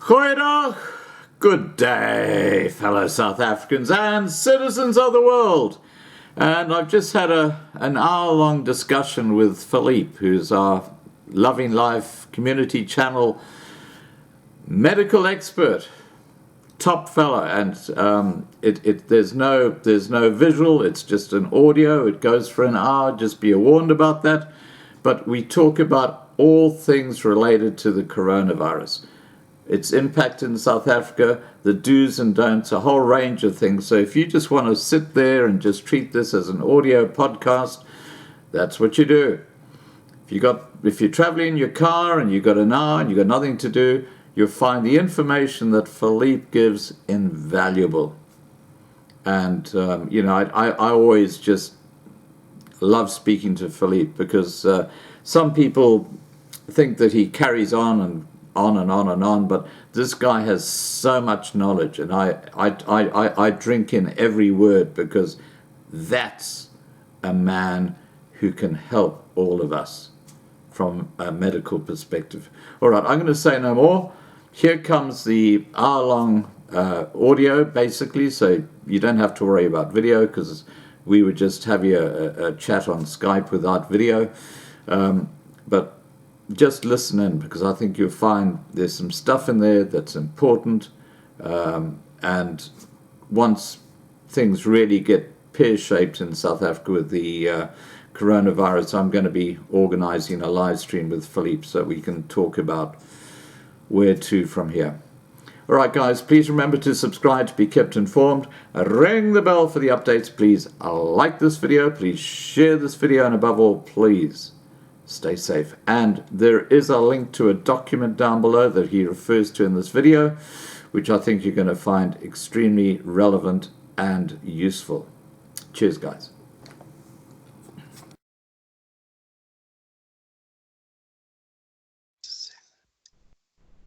Goeiedag, good day, fellow South Africans and citizens of the world. And I've just had an hour-long discussion with Philippe, who's our Loving Life community channel medical expert, top fella. And there's no visual, it's just an audio. It goes for an hour, just be warned about that. But we talk about all things related to the coronavirus. Its impact in South Africa, the do's and don'ts, a whole range of things. So if you just want to sit there and just treat this as an audio podcast, that's what you do. If you're traveling in your car and you've got an hour and you've got nothing to do, you'll find the information that Philippe gives invaluable. And, I always just love speaking to Philippe because some people think that he carries on and on, but this guy has so much knowledge, and I drink in every word because that's a man who can help all of us from a medical perspective. All right, I'm going to say no more. Here comes the hour-long audio, basically, so you don't have to worry about video because we would just have you a chat on Skype without video, but just listen in because I think you'll find there's some stuff in there that's important. And once things really get pear-shaped in South Africa with the coronavirus, I'm going to be organizing a live stream with Philippe so we can talk about where to from here. All right, guys, please remember to subscribe to be kept informed. Ring the bell for the updates, please. Like this video, please share this video, and above all, please stay safe. And there is a link to a document down below that he refers to in this video, which I think you're going to find extremely relevant and useful. Cheers, guys.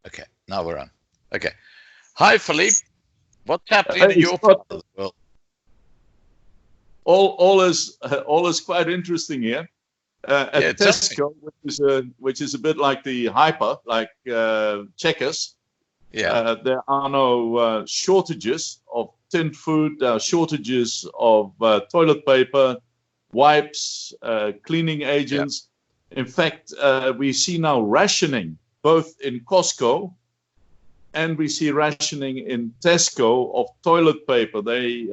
Okay, now we're on. Okay. Hi, Philippe. What's happening in your part of the world? All is quite interesting here. At Tesco, which is a bit like the hyper, like Checkers. Yeah. There are no shortages of tinned food. There are shortages of toilet paper, wipes, cleaning agents. Yeah. In fact, we see now rationing both in Costco and we see rationing in Tesco of toilet paper. They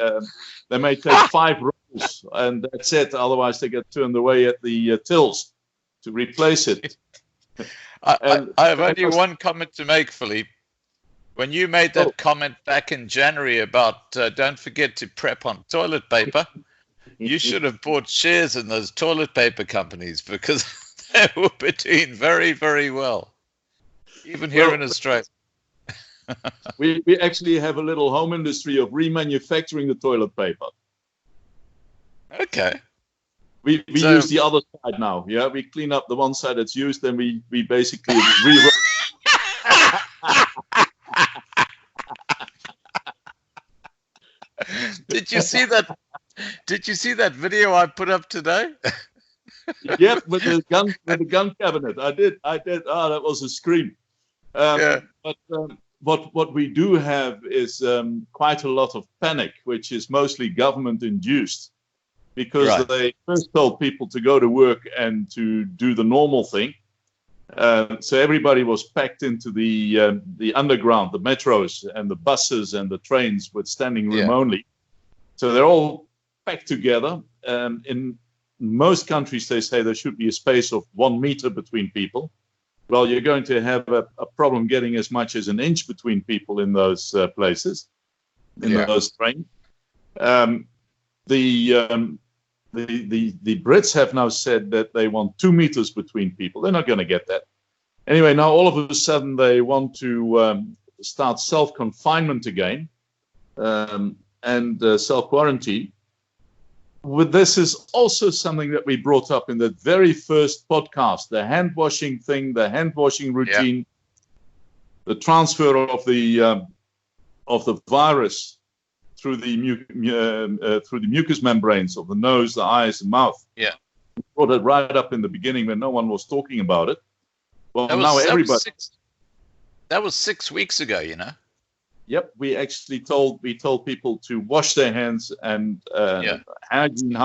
may take 5 rolls and that's it. Otherwise, they get turned away at the tills to replace it. I have only one comment to make, Philippe. When you made that comment back in January about don't forget to prep on toilet paper, you should have bought shares in those toilet paper companies because they were doing very, very well, even here in Australia. we actually have a little home industry of remanufacturing the toilet paper. Okay. We use the other side now. Yeah, we clean up the one side that's used, then we basically re. Did you see that? Did you see that video I put up today? Yeah, with the gun cabinet. I did. Ah, that was a scream. Yeah. But what we do have is quite a lot of panic, which is mostly government induced. Because they first told people to go to work and to do the normal thing. So everybody was packed into the underground, the metros and the buses and the trains with standing room only. So they're all packed together. In most countries, they say there should be a space of 1 meter between people. Well, you're going to have a problem getting as much as an inch between people in those places, in those trains. The Brits have now said that they want 2 meters between people. They're not going to get that. Anyway, now all of a sudden they want to start self-confinement again and self-quarantine. This is also something that we brought up in the very first podcast, the hand-washing thing, the hand-washing routine, the transfer of the virus through the mucous membranes of the nose, the eyes, and mouth. Yeah, we brought it right up in the beginning when no one was talking about it. Well, now everybody. That was 6 weeks ago, you know. Yep, we actually told people to wash their hands and hygiene.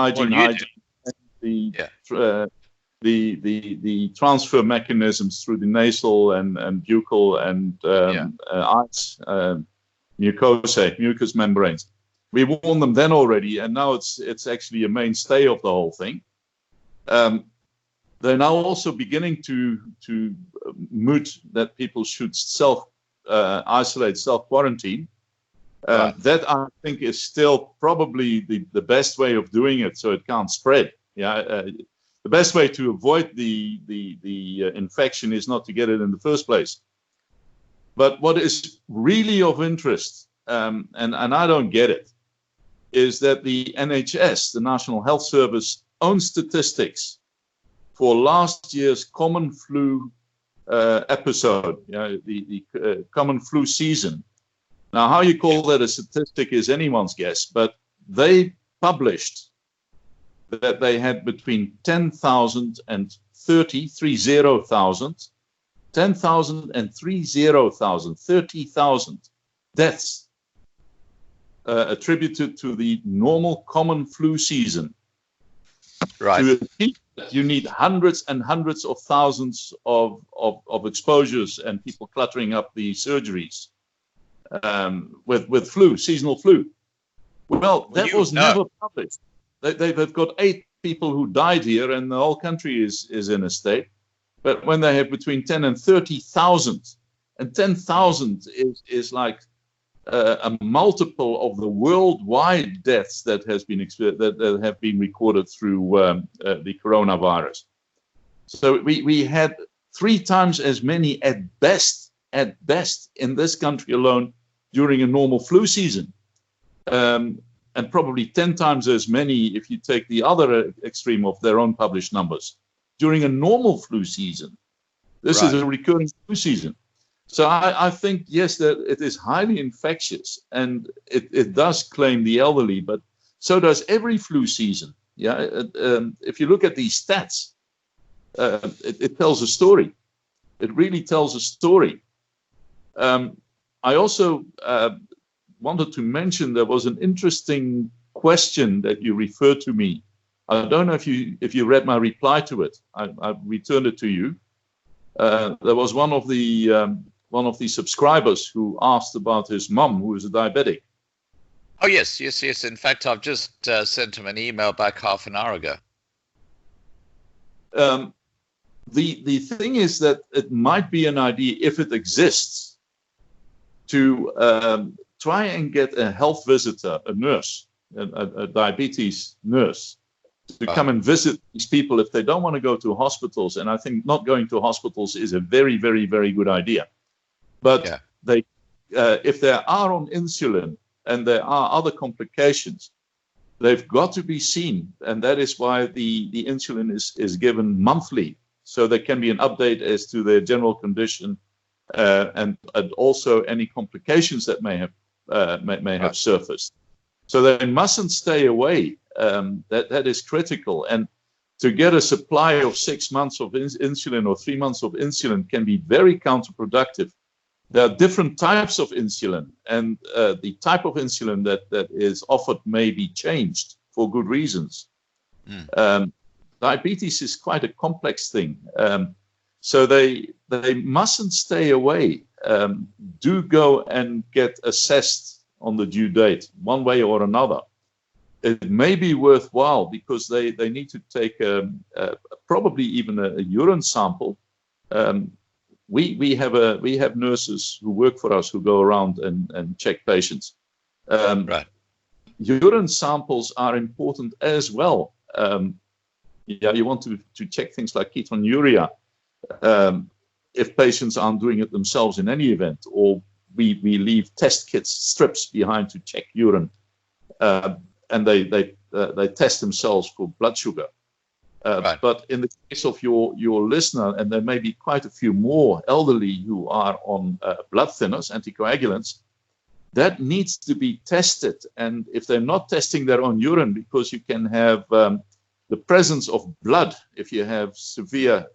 The transfer mechanisms through the nasal and buccal and eyes, mucous membranes. We warned them then already, and now it's actually a mainstay of the whole thing. They're now also beginning to moot that people should isolate, self-quarantine. Right. That I think is still probably the best way of doing it, so it can't spread. The best way to avoid the infection is not to get it in the first place. But what is really of interest, and I don't get it, is that the NHS, the National Health Service, owns statistics for last year's common flu episode, the common flu season. Now, how you call that a statistic is anyone's guess, but they published that they had between 10,000 and 30,000 deaths attributed to the normal common flu season. Right. To achieve that, you need hundreds and hundreds of thousands of exposures and people cluttering up the surgeries with flu, seasonal flu. Well, that was never published. They've got 8 people who died here, and the whole country is in a state. But when they have between 10 and 30,000, and 10,000 is like a multiple of the worldwide deaths that have been recorded through the coronavirus. So we had 3 times as many at best in this country alone during a normal flu season. And probably 10 times as many if you take the other extreme of their own published numbers during a normal flu season. This is a recurring flu season. So I think, yes, that it is highly infectious, and it does claim the elderly, but so does every flu season. If you look at these stats, it tells a story. It really tells a story. I also wanted to mention there was an interesting question that you referred to me. I don't know if you read my reply to it. I returned it to you. There was one of the subscribers who asked about his mum, who is a diabetic. Oh yes. In fact, I've just sent him an email back half an hour ago. The thing is that it might be an idea, if it exists, to try and get a health visitor, a nurse, a diabetes nurse, to come and visit these people if they don't want to go to hospitals. And I think not going to hospitals is a very, very, very good idea. But if they are on insulin and there are other complications, they've got to be seen. And that is why the insulin is given monthly. So there can be an update as to their general condition and also any complications that may have surfaced. So they mustn't stay away. That is critical. And to get a supply of 6 months of insulin or 3 months of insulin can be very counterproductive. There are different types of insulin, and the type of insulin that is offered may be changed for good reasons. Diabetes is quite a complex thing. So they mustn't stay away. Do go and get assessed on the due date, one way or another. It may be worthwhile because they need to take probably even a urine sample. We have nurses who work for us who go around and check patients. Urine samples are important as well. You want to check things like ketonuria. If patients aren't doing it themselves in any event, or we leave test kits, strips behind to check urine, and they test themselves for blood sugar. But in the case of your listener, and there may be quite a few more elderly who are on blood thinners, anticoagulants, that needs to be tested. And if they're not testing their own urine, because you can have the presence of blood if you have severe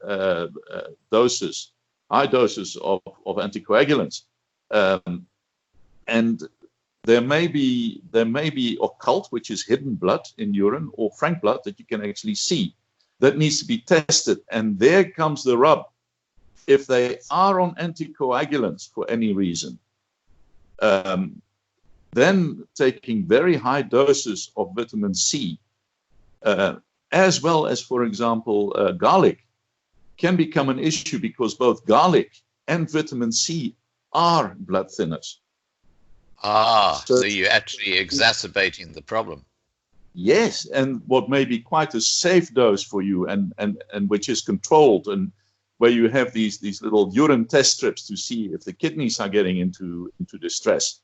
doses high doses of anticoagulants, and there may be occult, which is hidden blood in urine, or frank blood that you can actually see. That needs to be tested, and there comes the rub. If they are on anticoagulants for any reason, then taking very high doses of vitamin C, as well as, for example, garlic, can become an issue, because both garlic and vitamin C are blood thinners. So you're actually exacerbating the problem. Yes, and what may be quite a safe dose for you, and which is controlled, and where you have these little urine test strips to see if the kidneys are getting into distress.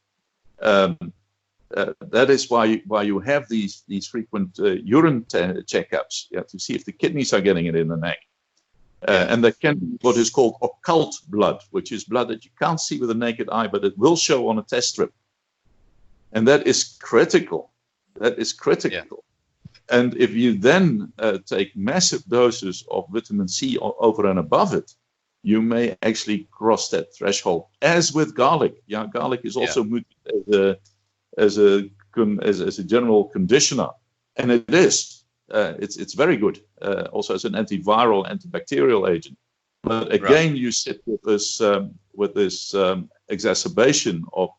That is why you have these frequent urine checkups, to see if the kidneys are getting it in the neck. And there can be what is called occult blood, which is blood that you can't see with the naked eye, but it will show on a test strip. And that is critical. That is critical. Yeah. And if you then take massive doses of vitamin C over and above it, you may actually cross that threshold. As with garlic. Yeah, garlic is also mooted as a general conditioner, and it is. It's very good. Also as an antiviral, antibacterial agent. But again, you sit with this exacerbation of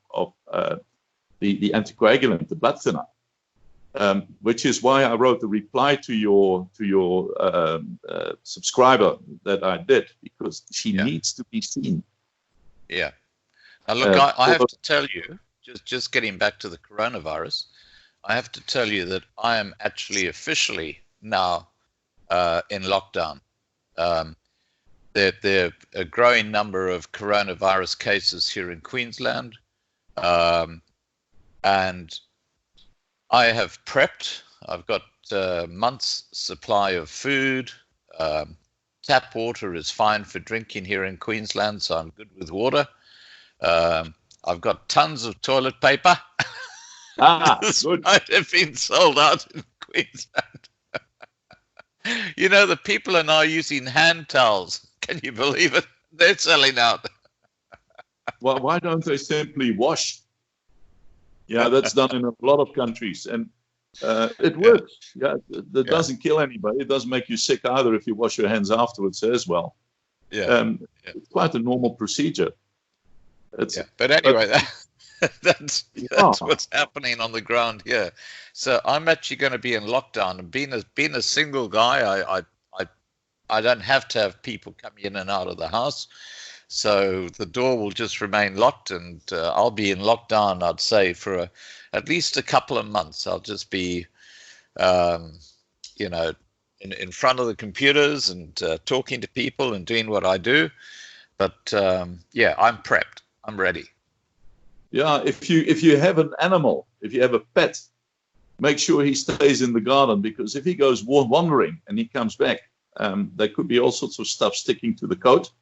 the anticoagulant, the blood thinner, which is why I wrote the reply to your subscriber that I did, because she needs to be seen. Yeah. Now look, I have to tell you, just getting back to the coronavirus, I have to tell you that I am actually officially now in lockdown. There are a growing number of coronavirus cases here in Queensland. And I have prepped. I've got months' supply of food. Tap water is fine for drinking here in Queensland, so I'm good with water. I've got tons of toilet paper. This might have been sold out in Queensland. You know, the people are now using hand towels. Can you believe it? They're selling out. Well, why don't they simply wash? Yeah, that's done in a lot of countries, and it works. Yeah, that doesn't kill anybody. It doesn't make you sick either if you wash your hands afterwards as well. It's quite a normal procedure. But anyway, that's what's happening on the ground here. So I'm actually going to be in lockdown, and being a single guy, I don't have to have people coming in and out of the house. So the door will just remain locked, and I'll be in lockdown, I'd say, for at least a couple of months. I'll just be, in front of the computers and talking to people and doing what I do. But I'm prepped. I'm ready. Yeah, if you have an animal, if you have a pet, make sure he stays in the garden, because if he goes wandering and he comes back, there could be all sorts of stuff sticking to the coat.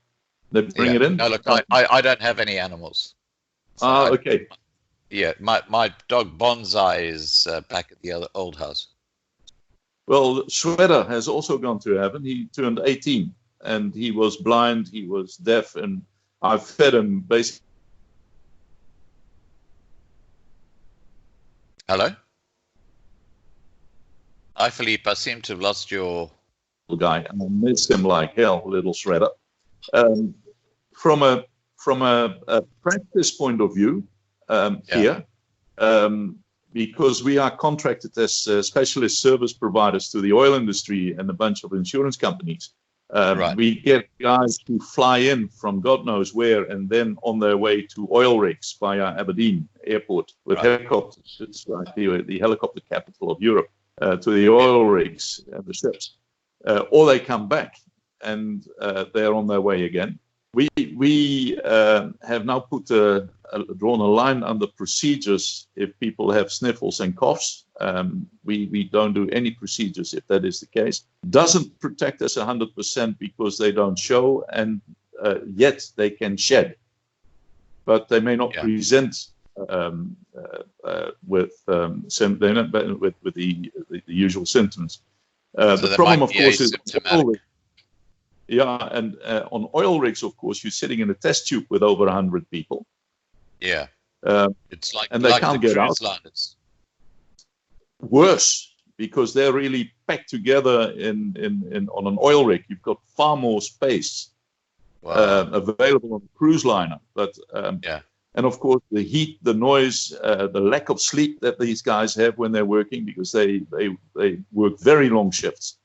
They bring it in. No, look, I don't have any animals. So okay. My dog Bonsai is back at the old house. Well, Shredder has also gone to heaven. He turned 18, and he was blind, he was deaf, and I fed him basically. Hello? Hi, Philippe. I seem to have lost your guy, and I miss him like hell, little Shredder. From a practice point of view, here, because we are contracted as specialist service providers to the oil industry and a bunch of insurance companies, we get guys who fly in from God knows where, and then on their way to oil rigs via Aberdeen Airport with helicopters. It's like the helicopter capital of Europe, to the oil rigs and the ships. Or they come back and they're on their way again. We have now drawn a line under procedures if people have sniffles and coughs. We don't do any procedures if that is the case. Doesn't protect us 100% because they don't show, and yet they can shed, but they may not present with the usual symptoms. So the problem, of course, is always, Yeah, and on oil rigs, of course, you're sitting in a test tube with over 100 people. Yeah. It's like, and they can't the get out. cruise liners. Worse, because they're really packed together in on an oil rig. You've got far more space available on a cruise liner. But and of course the heat, the noise, the lack of sleep that these guys have when they're working, because they work very long shifts.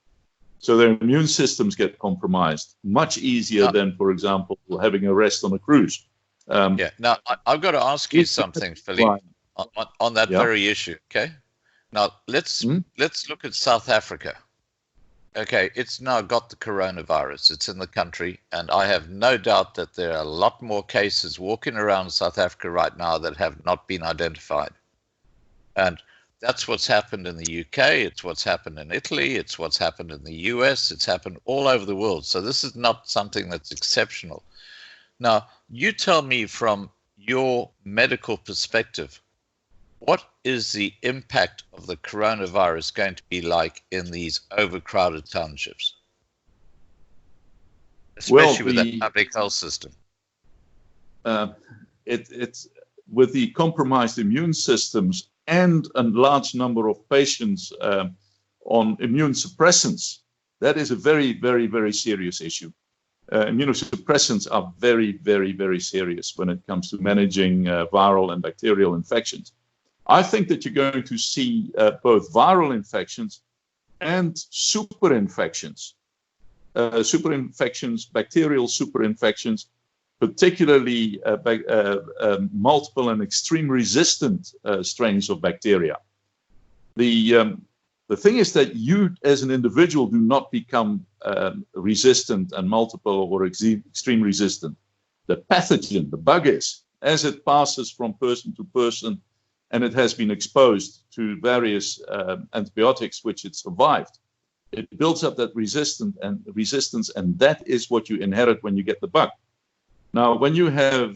So their immune systems get compromised much easier than, for example, having a rest on a cruise. Now I've got to ask you something, Philippe, on that very issue. Okay. Now let's look at South Africa. Okay, it's now got the coronavirus. It's in the country, and I have no doubt that there are a lot more cases walking around South Africa right now that have not been identified. And that's what's happened in the UK. It's what's happened in Italy. It's what's happened in the US. It's happened all over the world. So this is not something that's exceptional. Now, you tell me from your medical perspective, what is the impact of the coronavirus going to be like in these overcrowded townships? Especially with that public health system. It's with the compromised immune systems and a large number of patients on immune suppressants, that is a very, very, very serious issue. Immunosuppressants are very, very, very serious when it comes to managing viral and bacterial infections. I think that you're going to see both viral infections and superinfections. Bacterial superinfections, particularly multiple and extreme resistant strains of bacteria. The thing is that you as an individual do not become resistant and multiple or extreme resistant. The pathogen, the bug is, as it passes from person to person, and it has been exposed to various antibiotics which it survived, it builds up that resistance, and that is what you inherit when you get the bug. Now, when you have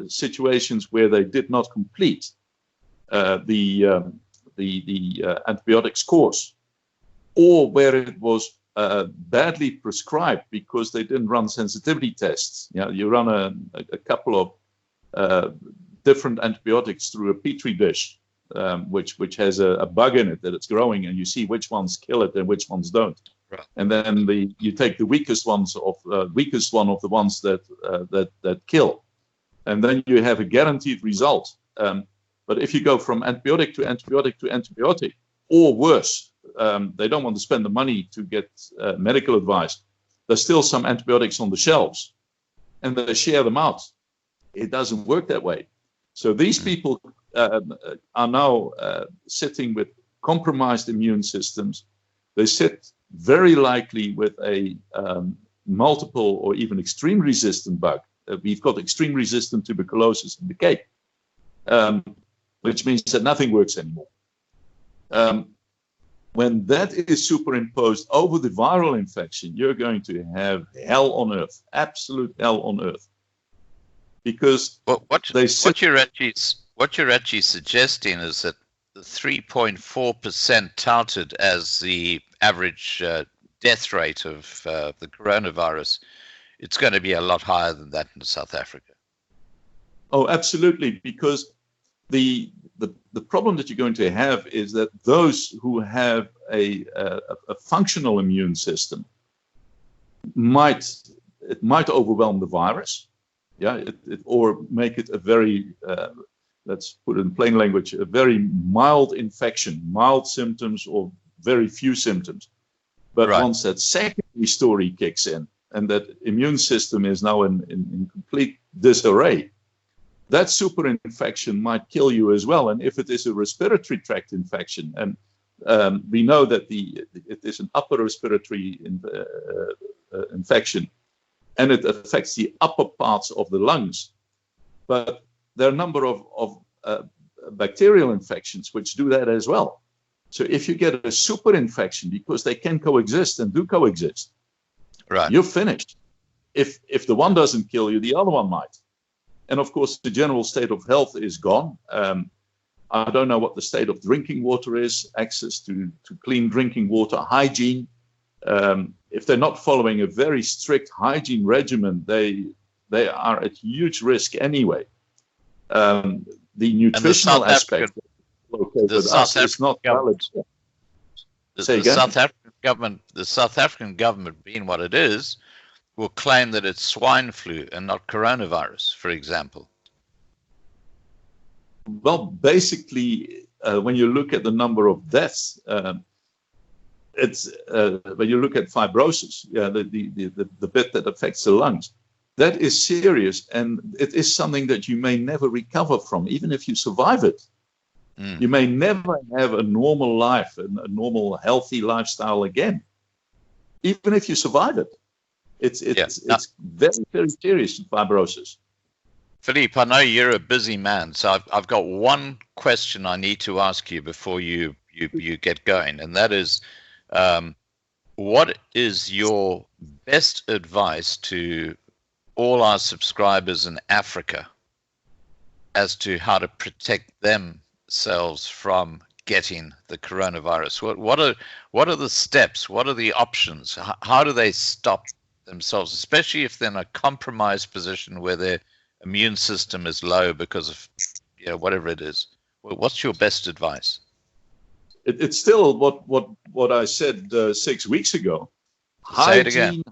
situations where they did not complete the antibiotics course, or where it was badly prescribed because they didn't run sensitivity tests. You run a couple of different antibiotics through a petri dish, which has a bug in it that it's growing, and you see which ones kill it and which ones don't. Right. And then you take the weakest one of the ones that kill, and then you have a guaranteed result. But if you go from antibiotic to antibiotic to antibiotic, or worse, they don't want to spend the money to get medical advice. There's still some antibiotics on the shelves, and they share them out. It doesn't work that way. So these people are now sitting with compromised immune systems. They sit very likely with a multiple or even extreme resistant bug. We've got extreme resistant tuberculosis in the Cape, which means that nothing works anymore. When that is superimposed over the viral infection, you're going to have hell on earth, absolute hell on earth. Because what you're actually suggesting is that the 3.4% touted as the average death rate of the coronavirus, it's going to be a lot higher than that in South Africa. Oh, absolutely, because the problem that you're going to have is that those who have a functional immune system might overwhelm the virus, or make it a very let's put it in plain language, a very mild infection, mild symptoms or very few symptoms. But once that secondary story kicks in and that immune system is now in complete disarray, that superinfection might kill you as well. And if it is a respiratory tract infection, and we know that it is an upper respiratory infection, and it affects the upper parts of the lungs. But there are a number of bacterial infections which do that as well. So if you get a superinfection, because they can coexist and do coexist, you're finished. If the one doesn't kill you, the other one might. And of course, the general state of health is gone. I don't know what the state of drinking water is, access to clean drinking water, hygiene. if they're not following a very strict hygiene regimen, they are at huge risk anyway. The nutritional aspect is not valid. The South African government, being what it is, will claim that it's swine flu and not coronavirus, for example. Well, basically, when you look at the number of deaths, it's when you look at fibrosis, the bit that affects the lungs, that is serious, and it is something that you may never recover from, even if you survive it. You may never have a normal life and a normal, healthy lifestyle again, even if you survive it. It's very, very serious, fibrosis. Philippe, I know you're a busy man, so I've got one question I need to ask you before you get going, and that is, what is your best advice to all our subscribers in Africa as to how to protect themselves from getting the coronavirus? What are the steps? What are the options? How do they stop themselves, especially if they're in a compromised position where their immune system is low because of whatever it is? What's your best advice? It's still what I said 6 weeks ago. Say it again.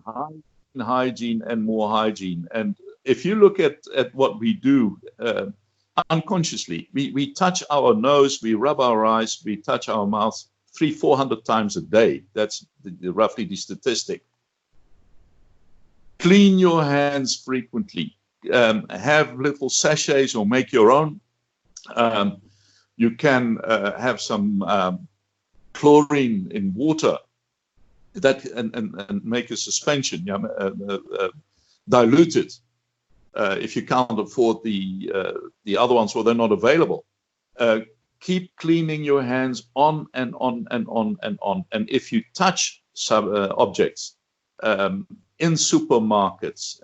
Hygiene and more hygiene. And if you look at what we do unconsciously, we touch our nose, we rub our eyes, we touch our mouth 300-400 times a day. That's roughly the statistic. Clean your hands frequently. Have little sachets or make your own. You can have some chlorine in water that and make a suspension, dilute it. If you can't afford the other ones, or they're not available, keep cleaning your hands on and on and on and on. And if you touch some objects in supermarkets,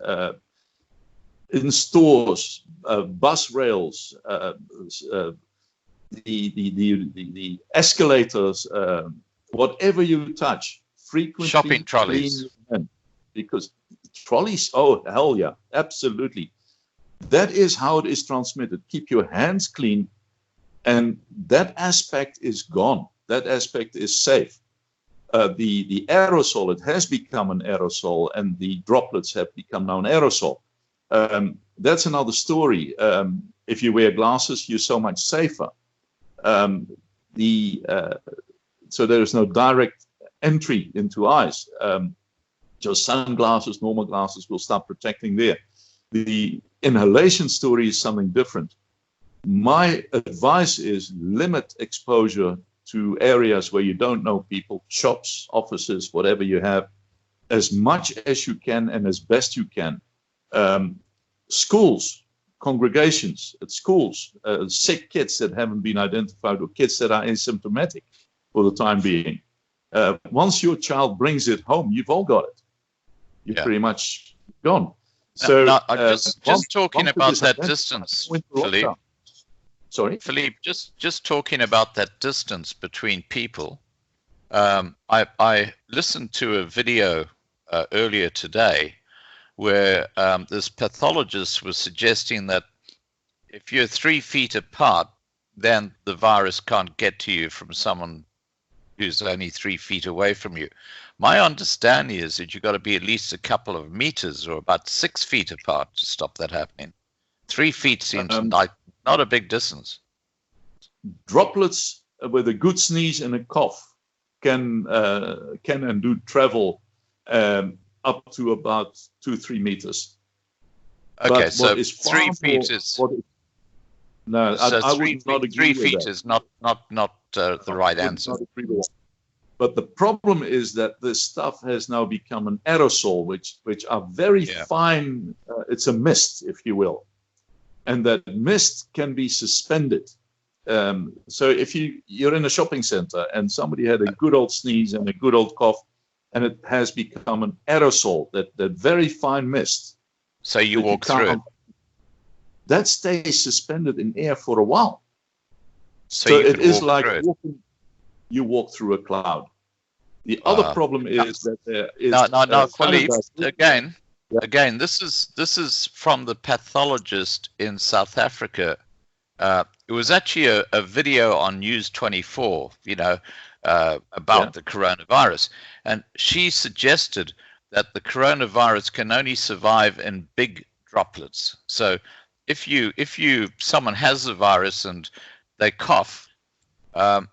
in stores, bus rails, the escalators, whatever you touch, frequently shopping trolleys, because trolleys, oh hell yeah, absolutely. That is how it is transmitted. Keep your hands clean, and that aspect is gone. That aspect is safe. The aerosol, it has become an aerosol, and the droplets have become now an aerosol. That's another story. If you wear glasses, you're so much safer. So there is no direct entry into eyes. Just sunglasses, normal glasses will start protecting there. The inhalation story is something different. My advice is limit exposure to areas where you don't know people, shops, offices, whatever you have, as much as you can and as best you can. Schools, congregations at schools, sick kids that haven't been identified, or kids that are asymptomatic for the time being. Once your child brings it home, you've all got it. You're pretty much gone. So just talking about that distance, Philippe. Sorry, Philippe. Just talking about that distance between people. I listened to a video earlier today where this pathologist was suggesting that if you're 3 feet apart, then the virus can't get to you from someone who's only 3 feet away from you. My understanding is that you've got to be at least a couple of meters or about 6 feet apart to stop that happening. 3 feet seems like not a big distance. Droplets with a good sneeze and a cough can and do travel up to about 2-3 meters. Okay, so 3 feet is. No, so I would not agree 3 feet is not the right answer. But the problem is that this stuff has now become an aerosol, which are very fine. It's a mist, if you will, and that mist can be suspended. So if you're in a shopping center and somebody had a good old sneeze and a good old cough, and it has become an aerosol, that very fine mist. So you walk through it. That stays suspended in air for a while. So it is like you walk through a cloud. The other problem is that there is no, Philippe. Yeah. Again, this is from the pathologist in South Africa. It was actually a video on News 24, about the coronavirus, and she suggested that the coronavirus can only survive in big droplets. So if someone has the virus and they cough,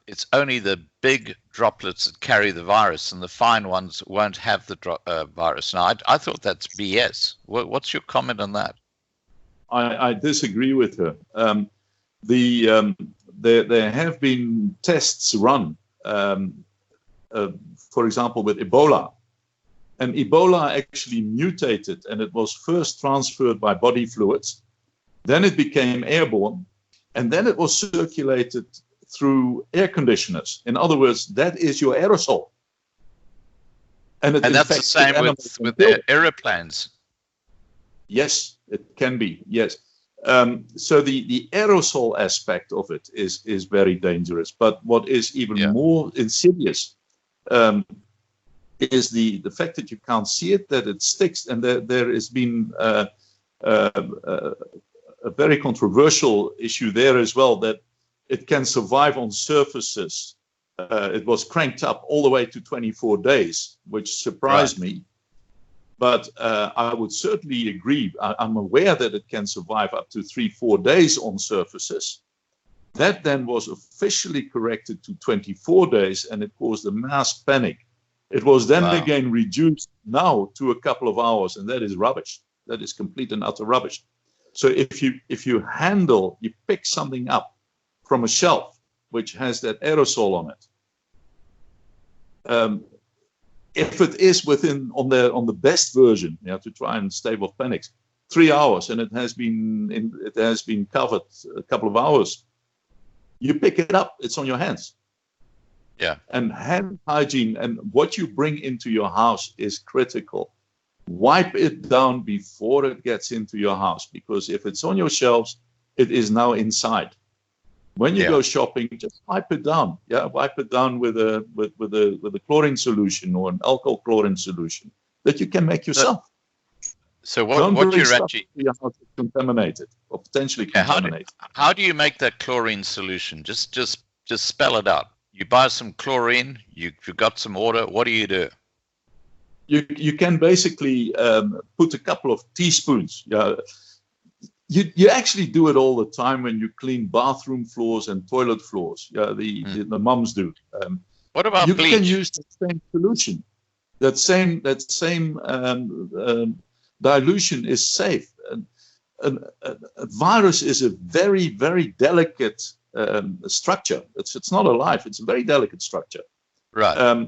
it's only the big droplets that carry the virus, and the fine ones won't have the virus. Now, I thought that's BS. What's your comment on that? I disagree with her. There have been tests run, for example, with Ebola. And Ebola actually mutated, and it was first transferred by body fluids. Then it became airborne, and then it was circulated through air conditioners. In other words, that is your aerosol. And that's the same with the aeroplanes. Yes, it can be, yes. So the aerosol aspect of it is very dangerous. But what is even more insidious is the fact that you can't see it, that it sticks, and there has been a very controversial issue there as well, that it can survive on surfaces. It was cranked up all the way to 24 days, which surprised me. But I would certainly agree. I'm aware that it can survive up to 3-4 days on surfaces. That then was officially corrected to 24 days, and it caused a mass panic. It was then again reduced now to a couple of hours, and that is rubbish. That is complete and utter rubbish. So if you pick something up from a shelf which has that aerosol on it, if it is on the best version, to try and stave off panics, 3 hours, and it has been covered a couple of hours, you pick it up, it's on your hands. Yeah. And hand hygiene and what you bring into your house is critical. Wipe it down before it gets into your house, because if it's on your shelves, it is now inside. When you go shopping, just wipe it down. Yeah, wipe it down with a chlorine solution or an alcohol chlorine solution that you can make yourself. So what you're actually your house is contaminated or potentially contaminated. How do you make that chlorine solution? Just spell it out. You buy some chlorine. You've got some water. What do? You can basically put a couple of teaspoons. You actually do it all the time when you clean bathroom floors and toilet floors. The mums do. What about bleach? You can use the same solution. That same dilution is safe. A virus is a very, very delicate structure. It's not alive. It's a very delicate structure. Right.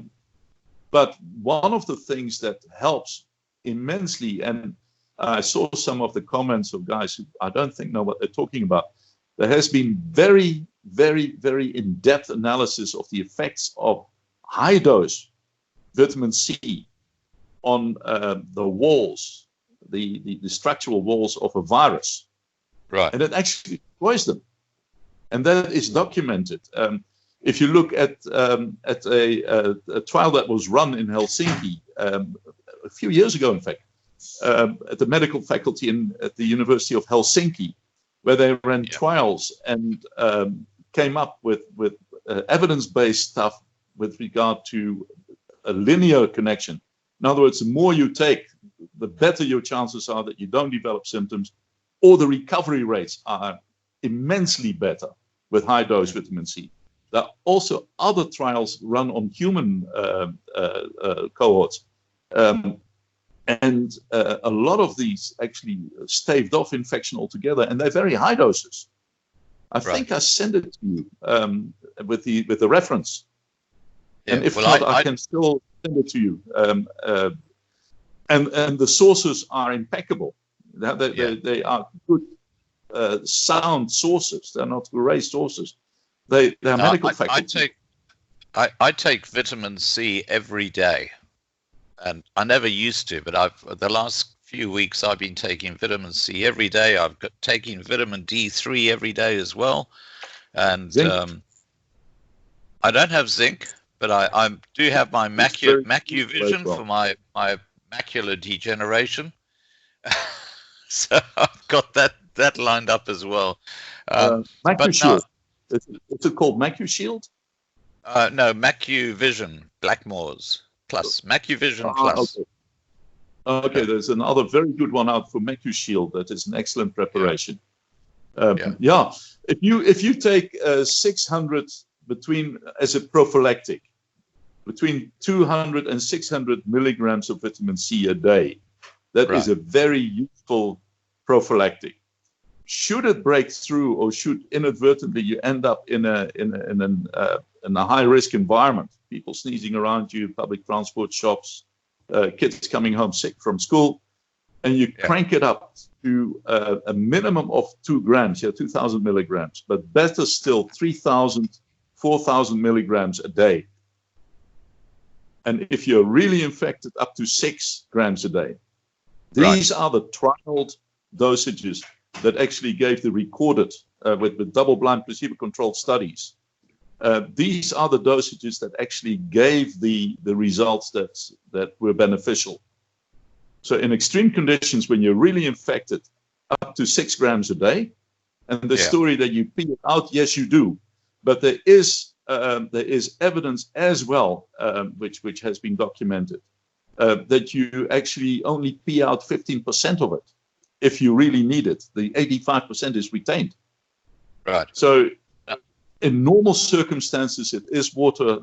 But one of the things that helps immensely, and I saw some of the comments of guys who I don't think know what they're talking about. There has been very, very, very in-depth analysis of the effects of high-dose vitamin C on the walls, the structural walls of a virus. Right. And it actually destroys them. And that is documented. If you look at a trial that was run in Helsinki a few years ago, in fact, at the medical faculty at the University of Helsinki, where they ran trials and came up with evidence-based stuff with regard to a linear connection. In other words, the more you take, the better your chances are that you don't develop symptoms, or the recovery rates are immensely better with high-dose vitamin C. There are also other trials run on human cohorts. And a lot of these actually staved off infection altogether, and they're very high doses. I think I sent it to you with the reference. Yeah, and if not, I can still send it to you. And the sources are impeccable. They are good, sound sources. They're not hooray sources. They are medical faculty. I take vitamin C every day. And I never used to, but the last few weeks I've been taking vitamin C every day. I've taking vitamin D3 every day as well. And I don't have zinc, but I do have my Macuvision for my macular degeneration. So I've got that lined up as well. MacuShield. Is it called MacuShield? No, Macuvision Blackmores Plus. Macuvision Plus. Okay, there's another very good one out for MacuShield that is an excellent preparation. Yeah. If you take 600 as a prophylactic, between 200 and 600 milligrams of vitamin C a day, that is a very useful prophylactic. Should it break through, or should inadvertently you end up in a high risk environment, people sneezing around you, public transport, shops, kids coming home sick from school, and you crank it up to a minimum of 2 grams, 2,000 milligrams, but better still 3,000, 4,000 milligrams a day. And if you're really infected, up to 6 grams a day. These are the trialed dosages that actually gave the recorded, with the double-blind placebo-controlled studies. These are the dosages that actually gave the results that were beneficial. So in extreme conditions, when you're really infected, up to 6 grams a day, and the story that you pee it out, yes, you do. But there is evidence as well, which has been documented, that you actually only pee out 15% of it if you really need it. The 85% is retained. Right. So in normal circumstances, it is water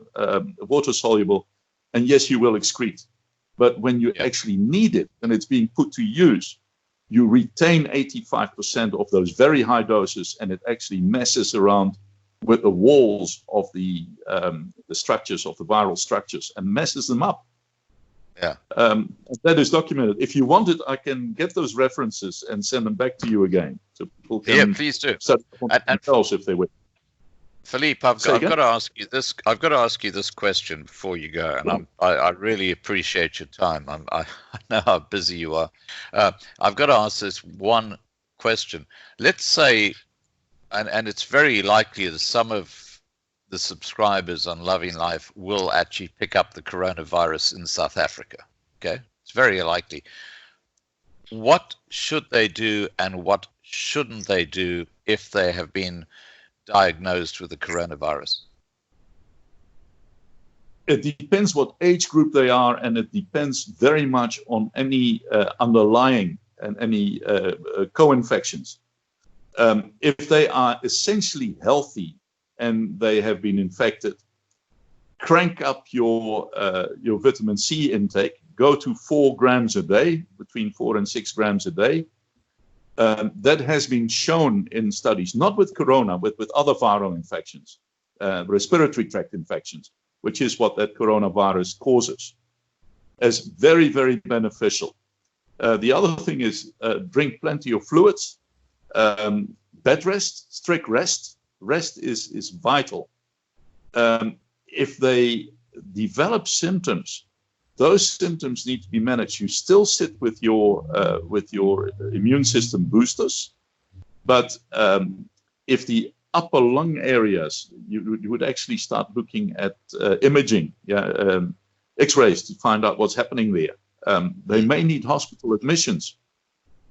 soluble, and yes, you will excrete. But when you actually need it and it's being put to use, you retain 85% of those very high doses, and it actually messes around with the walls of the structures of the viral structures and messes them up. Yeah. That is documented. If you want it, I can get those references and send them back to you again, so people can please do. study themselves if they wish. Philippe, I've got to ask you this. I've got to ask you this question before you go, and I really appreciate your time. I know how busy you are. I've got to ask this one question. Let's say, and it's very likely that some of the subscribers on Loving Life will actually pick up the coronavirus in South Africa. Okay, it's very likely. What should they do, and what shouldn't they do if they have been diagnosed with the coronavirus? It depends what age group they are, and it depends very much on any underlying and any co-infections. If they are essentially healthy and they have been infected, crank up your vitamin C intake, go to 4 grams a day, between 4 and 6 grams a day. That has been shown in studies, not with corona, but with other viral infections, respiratory tract infections, which is what that coronavirus causes, as very, very beneficial. The other thing is drink plenty of fluids, bed rest, strict rest. Rest is vital. If they develop symptoms, those symptoms need to be managed. You still sit with your immune system boosters, but if the upper lung areas, you would actually start looking at imaging, X-rays, to find out what's happening there. They may need hospital admissions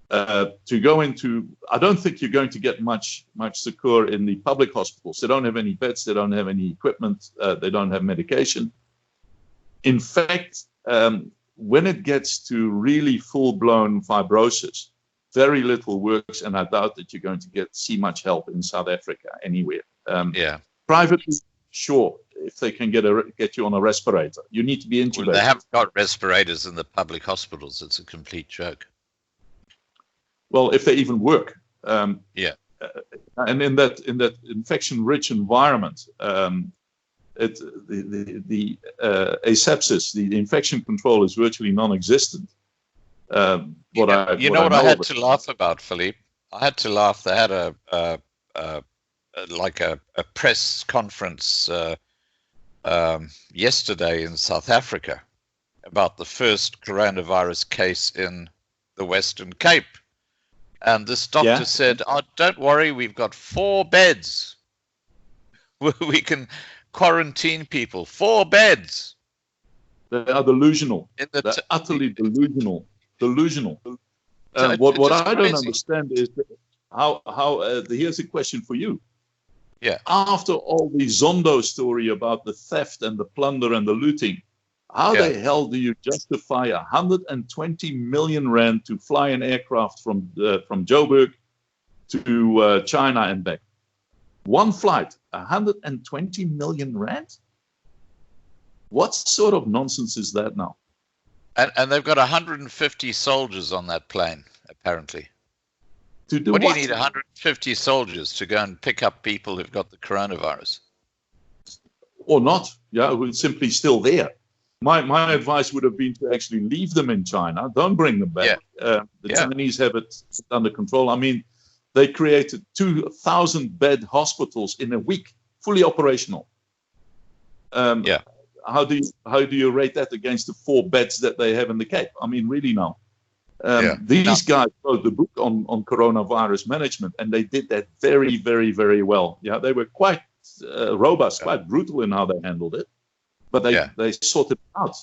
to go into. I don't think you're going to get much succor in the public hospitals. They don't have any beds, they don't have any equipment, they don't have medication. In fact, when it gets to really full-blown fibrosis, very little works, and I doubt that you're going to see much help in South Africa anywhere. Privately, sure, if they can get you on a respirator. You need to be intubated. Well, they have got respirators in the public hospitals. It's a complete joke. Well, if they even work. And in that infection-rich environment, asepsis, the infection control, is virtually non-existent. I had to laugh about, Philippe? I had to laugh. They had a press conference yesterday in South Africa about the first coronavirus case in the Western Cape. And this doctor said, "Oh, don't worry, we've got 4 beds. We can quarantine people. 4 beds. They are delusional. In They're utterly delusional. Delusional. So What I don't crazy. understand is here's a question for you. Yeah. After all the Zondo story about the theft and the plunder and the looting, how the hell do you justify 120 million rand to fly an aircraft from Joburg to China and back? One flight, 120 million rand? What sort of nonsense is that now? And they've got 150 soldiers on that plane, apparently. To do what do you need 150 soldiers to go and pick up people who've got the coronavirus? Or not, who's simply still there. My advice would have been to actually leave them in China. Don't bring them back. The Chinese have it under control. I mean, they created 2,000-bed hospitals in a week, fully operational. How do you rate that against the 4 beds that they have in the Cape? I mean, really now. These guys wrote the book on coronavirus management, and they did that very, very, very well. Yeah, they were quite robust, quite brutal in how they handled it, but they sorted it out.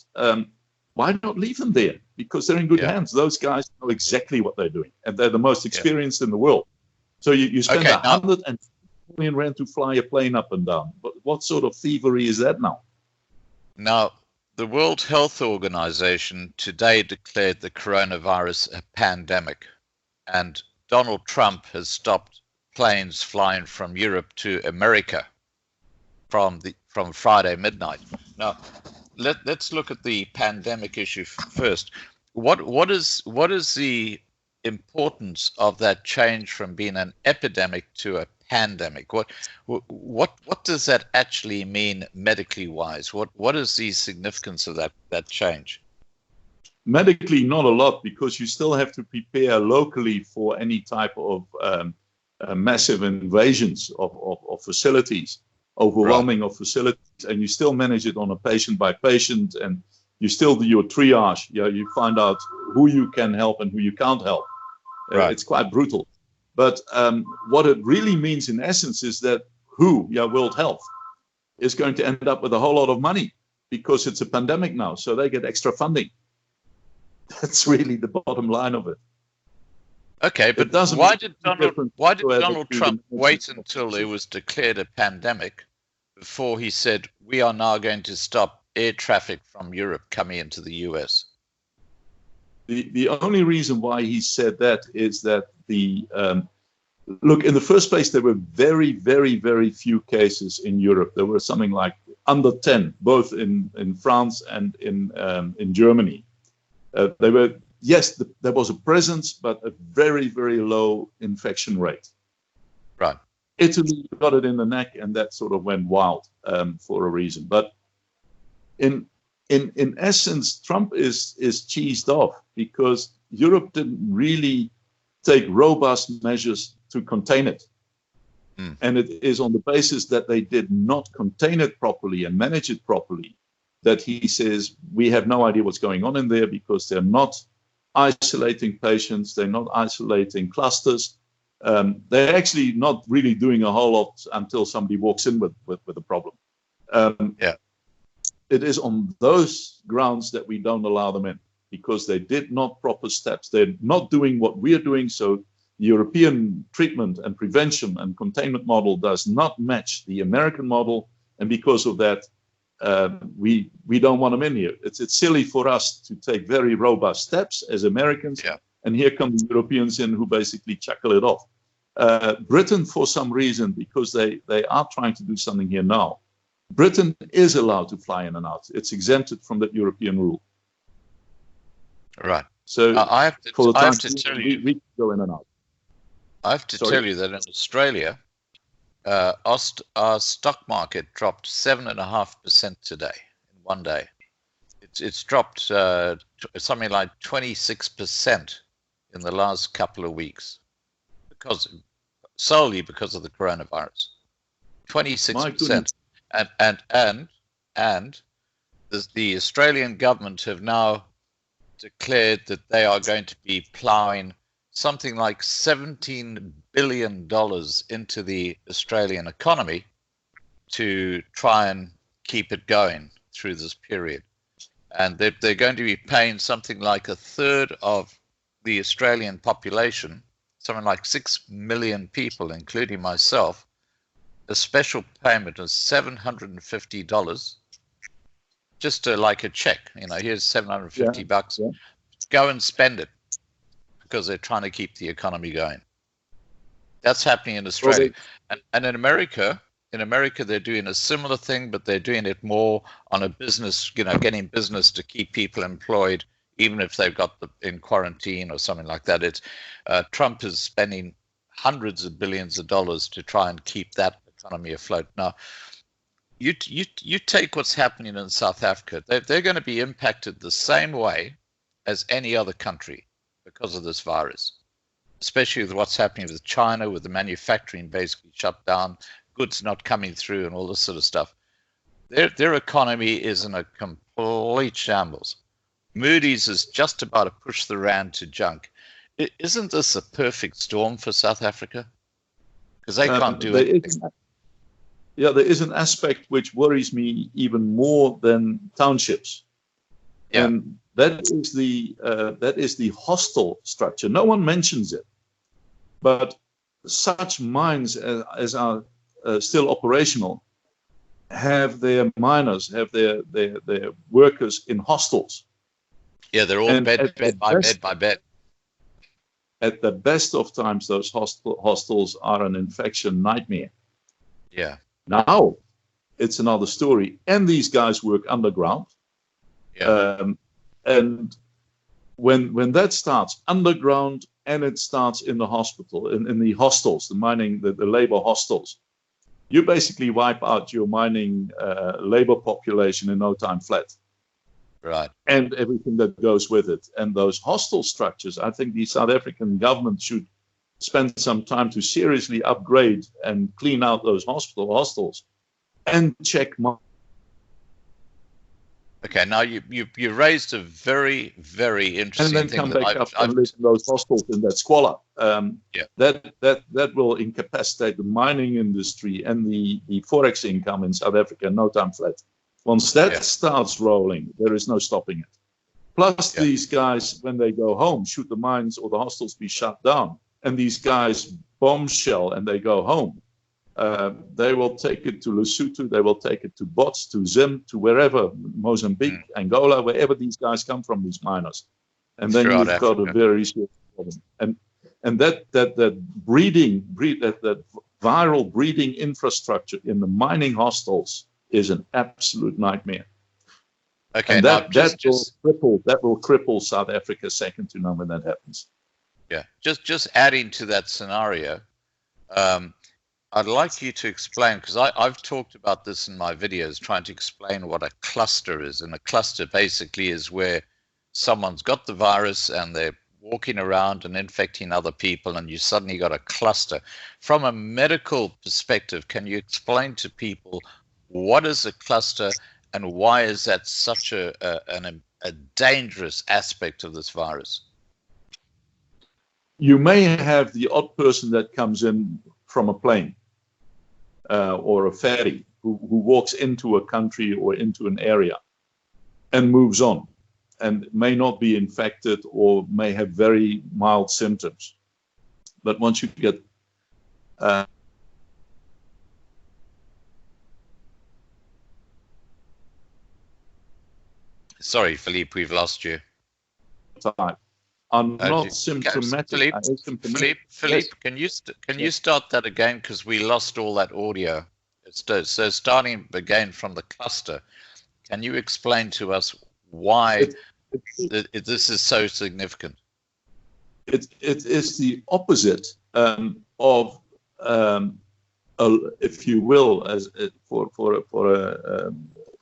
Why not leave them there? Because they're in good hands. Those guys know exactly what they're doing, and they're the most experienced in the world. So you spend 100 million rand to fly a plane up and down. But what sort of thievery is that now? Now, the World Health Organization today declared the coronavirus a pandemic, and Donald Trump has stopped planes flying from Europe to America from Friday midnight. Now, let's look at the pandemic issue first. What is the importance of that change from being an epidemic to a pandemic? What does that actually mean medically wise? What is the significance of that change? Medically, not a lot, because you still have to prepare locally for any type of massive invasions of facilities, overwhelming of facilities, and you still manage it on a patient by patient, and you still do your triage. You find out who you can help and who you can't help. It's quite brutal. But what it really means in essence is that World Health, is going to end up with a whole lot of money because it's a pandemic now. So they get extra funding. That's really the bottom line of it. Okay, but why did Donald Trump wait until it was declared a pandemic before he said, we are now going to stop air traffic from Europe coming into the US? The only reason why he said that is that look, in the first place, there were very, very, very few cases in Europe. There were something like under 10, both in France and in Germany. There was a presence, but a very, very low infection rate. Right. Italy got it in the neck, and that sort of went wild for a reason. But in essence, Trump is cheesed off because Europe didn't really take robust measures to contain it. And it is on the basis that they did not contain it properly and manage it properly that he says we have no idea what's going on in there, because they're not isolating patients, they're not isolating clusters. They're actually not really doing a whole lot until somebody walks in with a problem. It is on those grounds that we don't allow them in, because they did not proper steps. They're not doing what we're doing. So the European treatment and prevention and containment model does not match the American model. And because of that, we don't want them in here. It's silly for us to take very robust steps as Americans. And here come the Europeans in who basically chuckle it off. Britain, for some reason, because they are trying to do something here now, Britain is allowed to fly in and out. It's exempted from that European rule. Right. So I have to tell you, we go in and out. I have to tell you that in Australia, our stock market dropped 7.5% today in one day. It's dropped something like 26% in the last couple of weeks, solely because of the coronavirus. 26%. And the Australian government have now declared that they are going to be ploughing something like $17 billion into the Australian economy to try and keep it going through this period. And they're going to be paying something like a third of the Australian population, something like 6 million people, including myself, a special payment of $750, just like a check. You know, here's $750. Yeah. Go and spend it, because they're trying to keep the economy going. That's happening in Australia. And in America, they're doing a similar thing, but they're doing it more on a business, you know, getting business to keep people employed, even if they've got them in quarantine or something like that. It's Trump is spending hundreds of billions of dollars to try and keep that economy afloat. Now, you take what's happening in South Africa. They're going to be impacted the same way as any other country because of this virus, especially with what's happening with China, with the manufacturing basically shut down, goods not coming through, and all this sort of stuff. Their economy is in a complete shambles. Moody's is just about to push the rand to junk. Isn't this a perfect storm for South Africa? Because they can't do anything. Yeah, there is an aspect which worries me even more than townships. Yeah. And that is the hostile structure. No one mentions it, but such mines as are still operational have their miners, have their workers in hostels. Yeah, they're all bed by bed. At the best of times, those hostels are an infection nightmare. Yeah. Now, it's another story. And these guys work underground. Yeah. And when that starts underground and it starts in the hospital, in the hostels, the mining, the labor hostels, you basically wipe out your mining labor population in no time flat. Right. And everything that goes with it. And those hostel structures, I think the South African government should spend some time to seriously upgrade and clean out those hostels and check. Okay, now you raised a very, very interesting thing. And then thing come back up and live in those hostels in that squalor. That will incapacitate the mining industry and the forex income in South Africa in no time flat. Once that starts rolling, there is no stopping it. Plus, these guys, when they go home, should the mines or the hostels be shut down, and these guys bombshell and they go home, they will take it to Lesotho, they will take it to Bots, to Zim, to wherever, Mozambique, Angola, wherever these guys come from, these miners. And then you've got a very serious problem. And that viral breeding infrastructure in the mining hostels is an absolute nightmare. Okay, and that will cripple South Africa second to none when that happens. Yeah, just adding to that scenario, I'd like you to explain, because I've talked about this in my videos, trying to explain what a cluster is. And a cluster basically is where someone's got the virus and they're walking around and infecting other people, and you suddenly got a cluster. From a medical perspective, can you explain to people what is a cluster and why is that such a dangerous aspect of this virus? You may have the odd person that comes in from a plane or a ferry who walks into a country or into an area and moves on and may not be infected or may have very mild symptoms. But once you get Sorry, Philippe, we've lost you. Are not symptomatic. Philippe, can you start that again, because we lost all that audio. So starting again from the cluster, can you explain to us why this is so significant? It is the opposite of, if you will, as for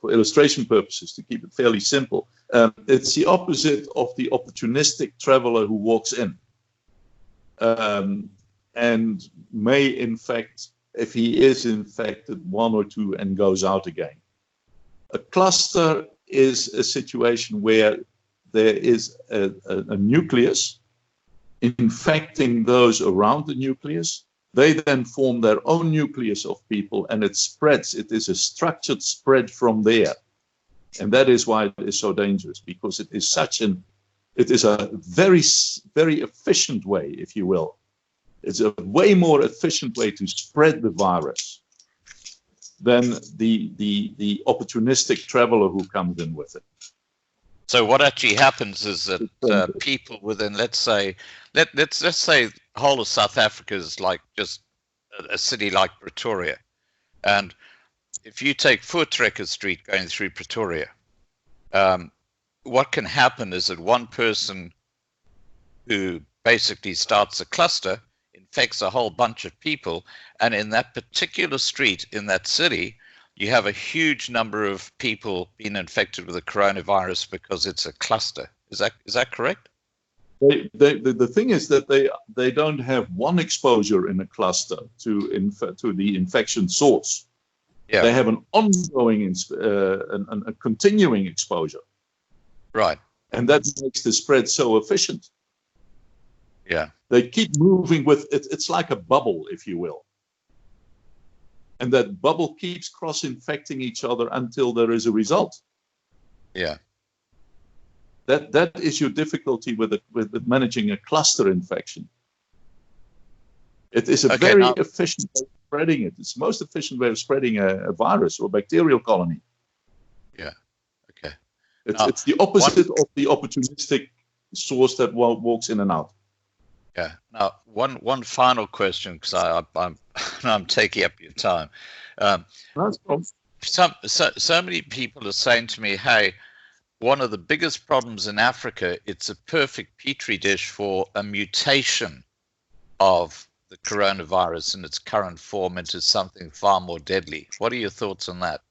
illustration purposes, to keep it fairly simple. It's the opposite of the opportunistic traveler who walks in and may infect, if he is infected, one or two and goes out again. A cluster is a situation where there is a nucleus infecting those around the nucleus, They then form their own nucleus of people, and it spreads. It is a structured spread from there. And that is why it is so dangerous, because it is a very, very efficient way, if you will. It's a way more efficient way to spread the virus than the opportunistic traveler who comes in with it. So what actually happens is that people within, let's say the whole of South Africa is like just a city like Pretoria, and if you take Voortrekker Street going through Pretoria, what can happen is that one person who basically starts a cluster infects a whole bunch of people, and in that particular street in that city, you have a huge number of people being infected with the coronavirus because it's a cluster. Is that correct? The thing is that they don't have one exposure in a cluster to the infection source. Yeah. They have an ongoing, a continuing exposure. Right. And that makes the spread so efficient. Yeah. They keep moving with it. It's like a bubble, if you will. And that bubble keeps cross-infecting each other until there is a result. Yeah. That is your difficulty with managing a cluster infection. It is a very efficient way of spreading it. It's the most efficient way of spreading a virus or bacterial colony. Yeah. Okay. It's the opposite of the opportunistic source that walks in and out. Yeah. Now, one final question, because I'm taking up your time. So many people are saying to me, "Hey, one of the biggest problems in Africa, it's a perfect petri dish for a mutation of the coronavirus in its current form into something far more deadly." What are your thoughts on that?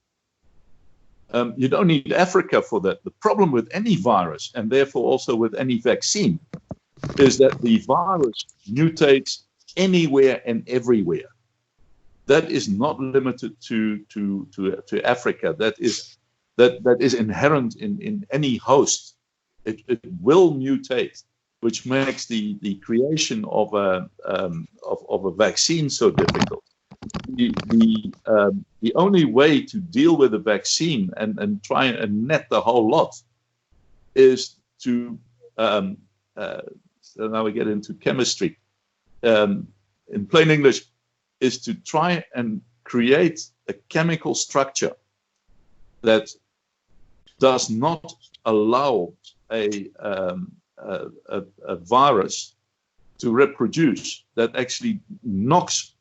You don't need Africa for that. The problem with any virus, and therefore also with any vaccine, is that the virus mutates anywhere and everywhere. That is not limited to Africa. That is inherent in any host. It will mutate, which makes the creation of a vaccine so difficult. The only way to deal with a vaccine and try and net the whole lot is to so now we get into chemistry. In plain English, is to try and create a chemical structure that does not allow a virus to reproduce, that actually knocks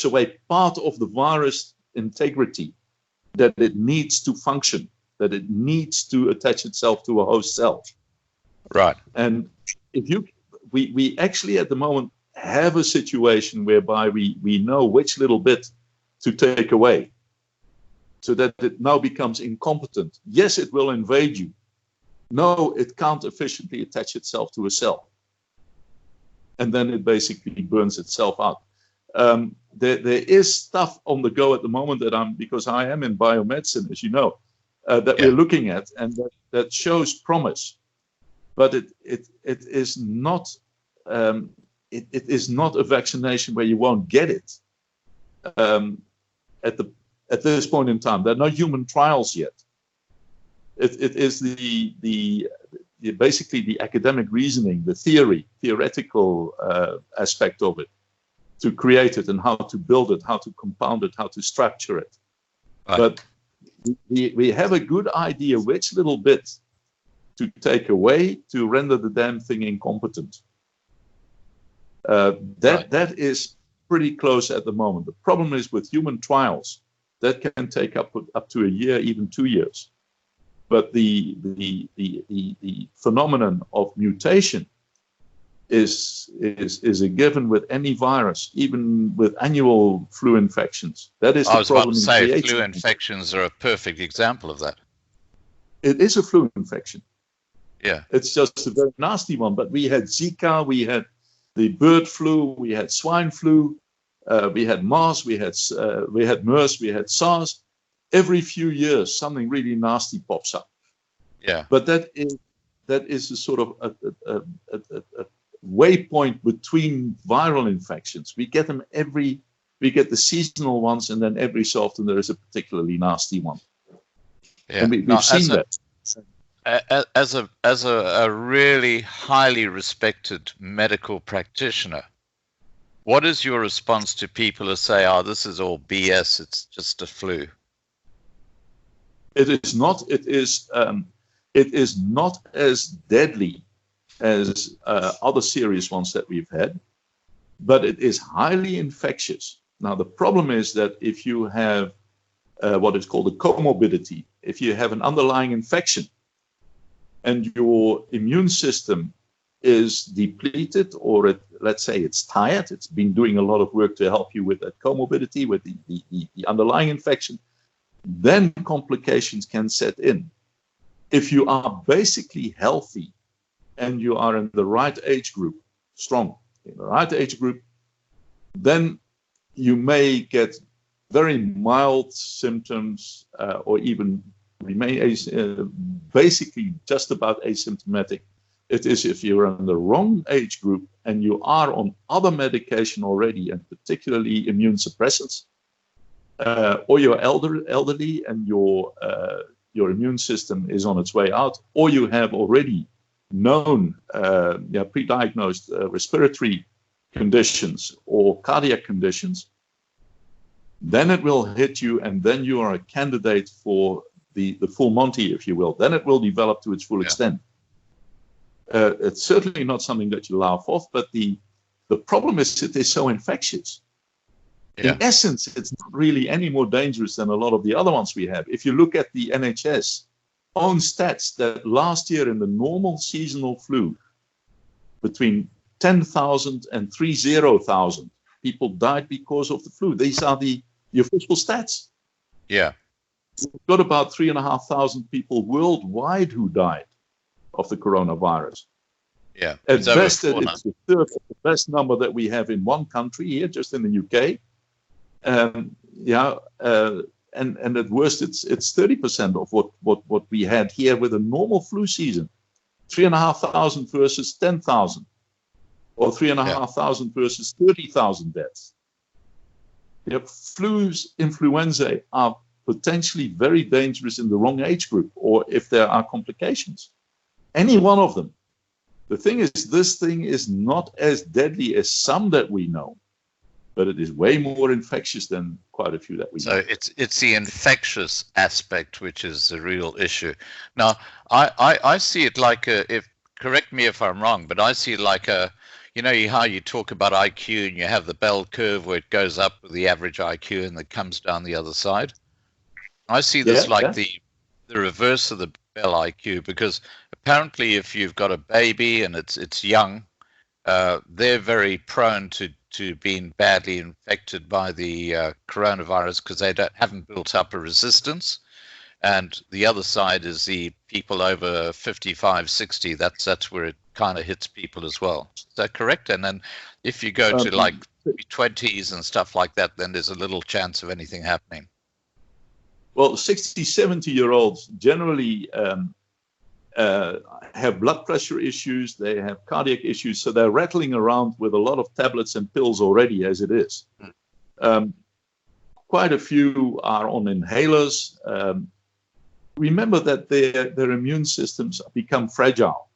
away part of the virus integrity that it needs to function, that it needs to attach itself to a host cell. Right. And we actually at the moment have a situation whereby we know which little bit to take away so that it now becomes incompetent. Yes, it will invade you. No, it can't efficiently attach itself to a cell. And then it basically burns itself out. There is stuff on the go at the moment because I am in biomedicine, as you know, that we're looking at, and that shows promise. But it is not it is not a vaccination where you won't get it. At this point in time, there are no human trials yet. It is basically the academic reasoning, the theoretical aspect of it, to create it and how to build it, how to compound it, how to structure it. Right. But we have a good idea which little bit to take away to render the damn thing incompetent. That is pretty close at the moment. The problem is with human trials, that can take up to a year, even 2 years. But the phenomenon of mutation is a given with any virus, even with annual flu infections. That is the problem. I was about to say, flu infections are a perfect example of that. It is a flu infection. Yeah. It's just a very nasty one. But we had Zika, we had the bird flu, we had swine flu, we had MERS, we had MERS, we had SARS. Every few years, something really nasty pops up. Yeah. But that is a sort of waypoint between viral infections. We get them we get the seasonal ones, and then every so often there is a particularly nasty one. Yeah. And we've seen that. As a really highly respected medical practitioner, what is your response to people who say, "Oh, this is all BS. It's just a flu"? It is not. It is not as deadly as other serious ones that we've had, but it is highly infectious. Now, the problem is that if you have what is called a comorbidity, if you have an underlying infection and your immune system is depleted, or let's say it's tired, it's been doing a lot of work to help you with that comorbidity, with the underlying infection, then complications can set in. If you are basically healthy and you are in the right age group, strong, in the right age group, then you may get very mild symptoms or even remain basically just about asymptomatic. It is if you're in the wrong age group and you are on other medication already, and particularly immune suppressants, or you're elderly and your immune system is on its way out, or you have already known, pre-diagnosed respiratory conditions or cardiac conditions, then it will hit you, and then you are a candidate for the full Monty, if you will. Then it will develop to its full extent. It's certainly not something that you laugh off, but the problem is it is so infectious. Yeah. In essence, it's not really any more dangerous than a lot of the other ones we have. If you look at the NHS own stats, that last year in the normal seasonal flu, between 10,000 and 30,000 people died because of the flu. These are the official stats. Yeah. We've got about 3,500 people worldwide who died of the coronavirus. Yeah. At best, it's the third of the best number that we have in one country here, just in the UK. And at worst, it's 30% of what we had here with a normal flu season. 3,500 versus 10,000, or 3,500 versus 30,000 deaths. Flus, influenza are potentially very dangerous in the wrong age group, or if there are complications. Any one of them. The thing is, this thing is not as deadly as some that we know, but it is way more infectious than quite a few that we know. So it's the infectious aspect which is the real issue. Now, I see it like correct me if I'm wrong, but I see it like how you talk about IQ and you have the bell curve where it goes up with the average IQ and it comes down the other side. I see this the reverse of the bell IQ, because apparently if you've got a baby and it's young, they're very prone to being badly infected by the coronavirus because they haven't built up a resistance. And the other side is the people over 55, 60. That's where it kind of hits people as well. Is that correct? And then if you go to like 20s and stuff like that, then there's a little chance of anything happening. Well, 60, 70-year-olds generally have blood pressure issues, they have cardiac issues, so they're rattling around with a lot of tablets and pills already as it is. Quite a few are on inhalers. Remember that their immune systems become fragile,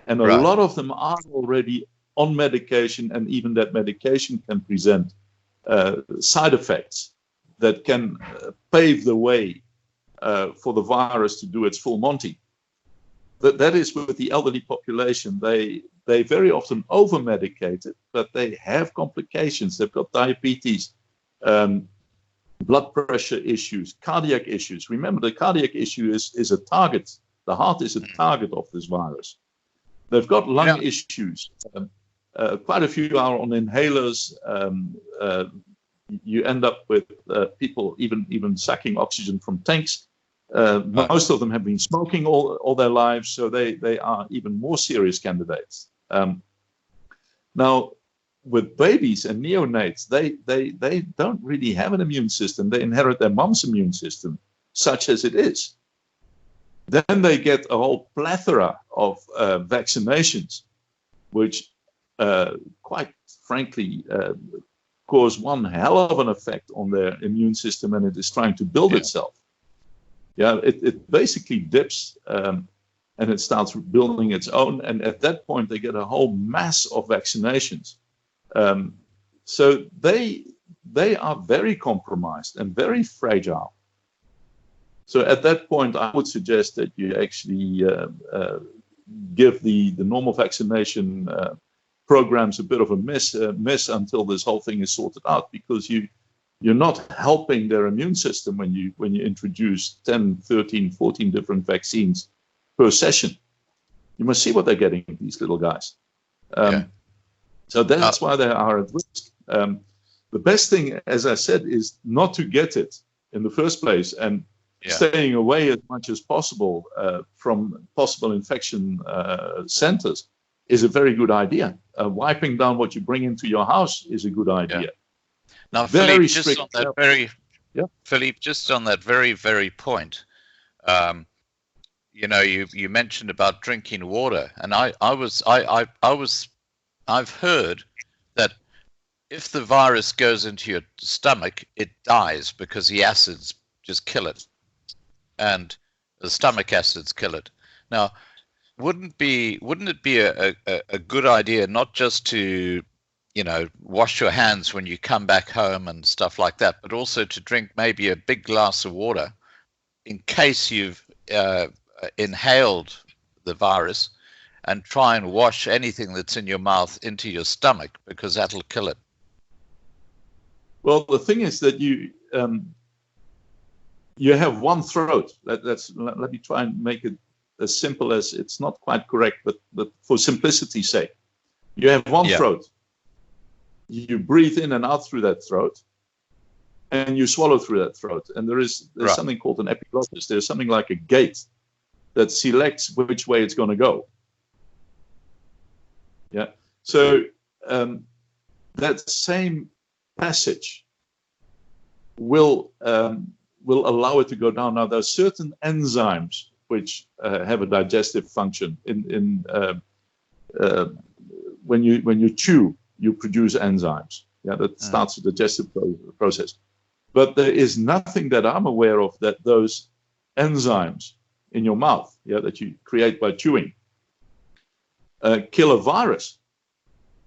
and a lot of them are already on medication, and even that medication can present side effects that can pave the way for the virus to do its full Monty. That is with the elderly population. They very often over-medicated, but they have complications. They've got diabetes, blood pressure issues, cardiac issues. Remember, the cardiac issue is a target. The heart is a target of this virus. They've got lung issues. Quite a few are on inhalers. You end up with people even sucking oxygen from tanks. Most of them have been smoking all their lives, so they are even more serious candidates. Now, with babies and neonates, they don't really have an immune system. They inherit their mom's immune system, such as it is. Then they get a whole plethora of vaccinations, which quite frankly, cause one hell of an effect on their immune system, and it is trying to build itself. Yeah, it basically dips, and it starts building its own. And at that point, they get a whole mass of vaccinations. So they are very compromised and very fragile. So at that point, I would suggest that you actually give the normal vaccination programs a bit of a miss until this whole thing is sorted out, because you're not helping their immune system when you introduce 10, 13, 14 different vaccines per session. You must see what they're getting, these little guys. So that's why they are at risk. The best thing, as I said, is not to get it in the first place, and staying away as much as possible from possible infection centers is a very good idea. Wiping down what you bring into your house is a good idea. Yeah. Now, Philippe, just on that very, very point, you mentioned about drinking water, and I've heard that if the virus goes into your stomach, it dies because the acids just kill it, and the stomach acids kill it. Now, wouldn't it be a good idea not just to wash your hands when you come back home and stuff like that, but also to drink maybe a big glass of water in case you've inhaled the virus, and try and wash anything that's in your mouth into your stomach, because that'll kill it? Well, the thing is that you have one throat. Let me try and make it as simple as, it's not quite correct, but for simplicity's sake, you have one throat. You breathe in and out through that throat, and you swallow through that throat. And there's something called an epiglottis. There's something like a gate that selects which way it's going to go. Yeah. So that same passage will allow it to go down. Now, there are certain enzymes which have a digestive function. When you chew, you produce enzymes. Yeah, that starts the digestive process. But there is nothing that I'm aware of that those enzymes in your mouth, that you create by chewing, kill a virus.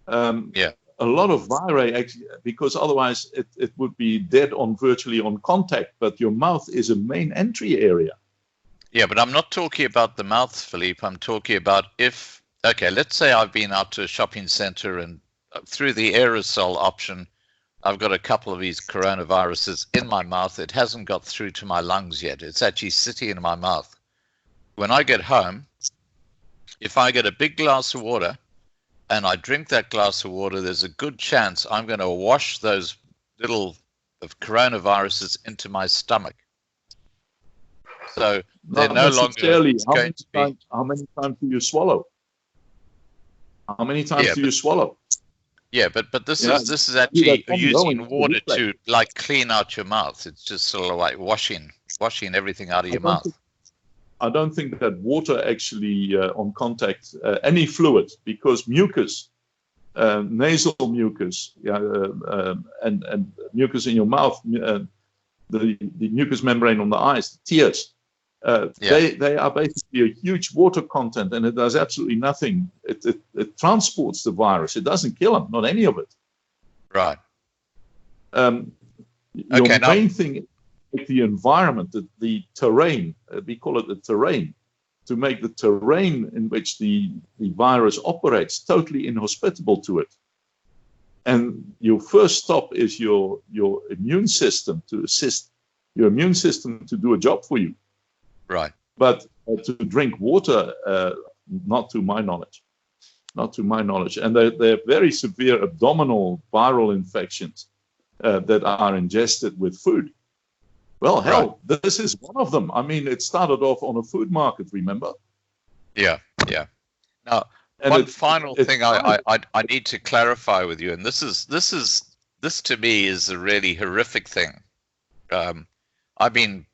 A lot of viri actually, because otherwise it would be dead virtually on contact. But your mouth is a main entry area. Yeah, but I'm not talking about the mouth, Philippe. I'm talking about let's say I've been out to a shopping center, and through the aerosol option, I've got a couple of these coronaviruses in my mouth. It hasn't got through to my lungs yet. It's actually sitting in my mouth. When I get home, if I get a big glass of water and I drink that glass of water, there's a good chance I'm going to wash those little coronaviruses into my stomach. So they're no longer going to be... How many times do you swallow? How many times do you swallow? Yeah, but this is actually using water to clean out your mouth. It's just sort of like washing everything out of your mouth. I don't think that water actually on contact any fluid, because mucus, nasal mucus, and mucus in your mouth, the mucous membrane on the eyes, the tears, they are basically a huge water content, and it does absolutely nothing. It transports the virus. It doesn't kill them, not any of it. Right. Your main thing is the environment, the terrain. We call it the terrain, to make the terrain in which the virus operates totally inhospitable to it. And your first stop is your immune system, to assist your immune system to do a job for you. Right. But to drink water, not to my knowledge. And they're very severe abdominal viral infections that are ingested with food. Well, hell, this is one of them. I mean, it started off on a food market, remember? Yeah. Now, one final thing I need to clarify with you, and this to me is a really horrific thing. I've been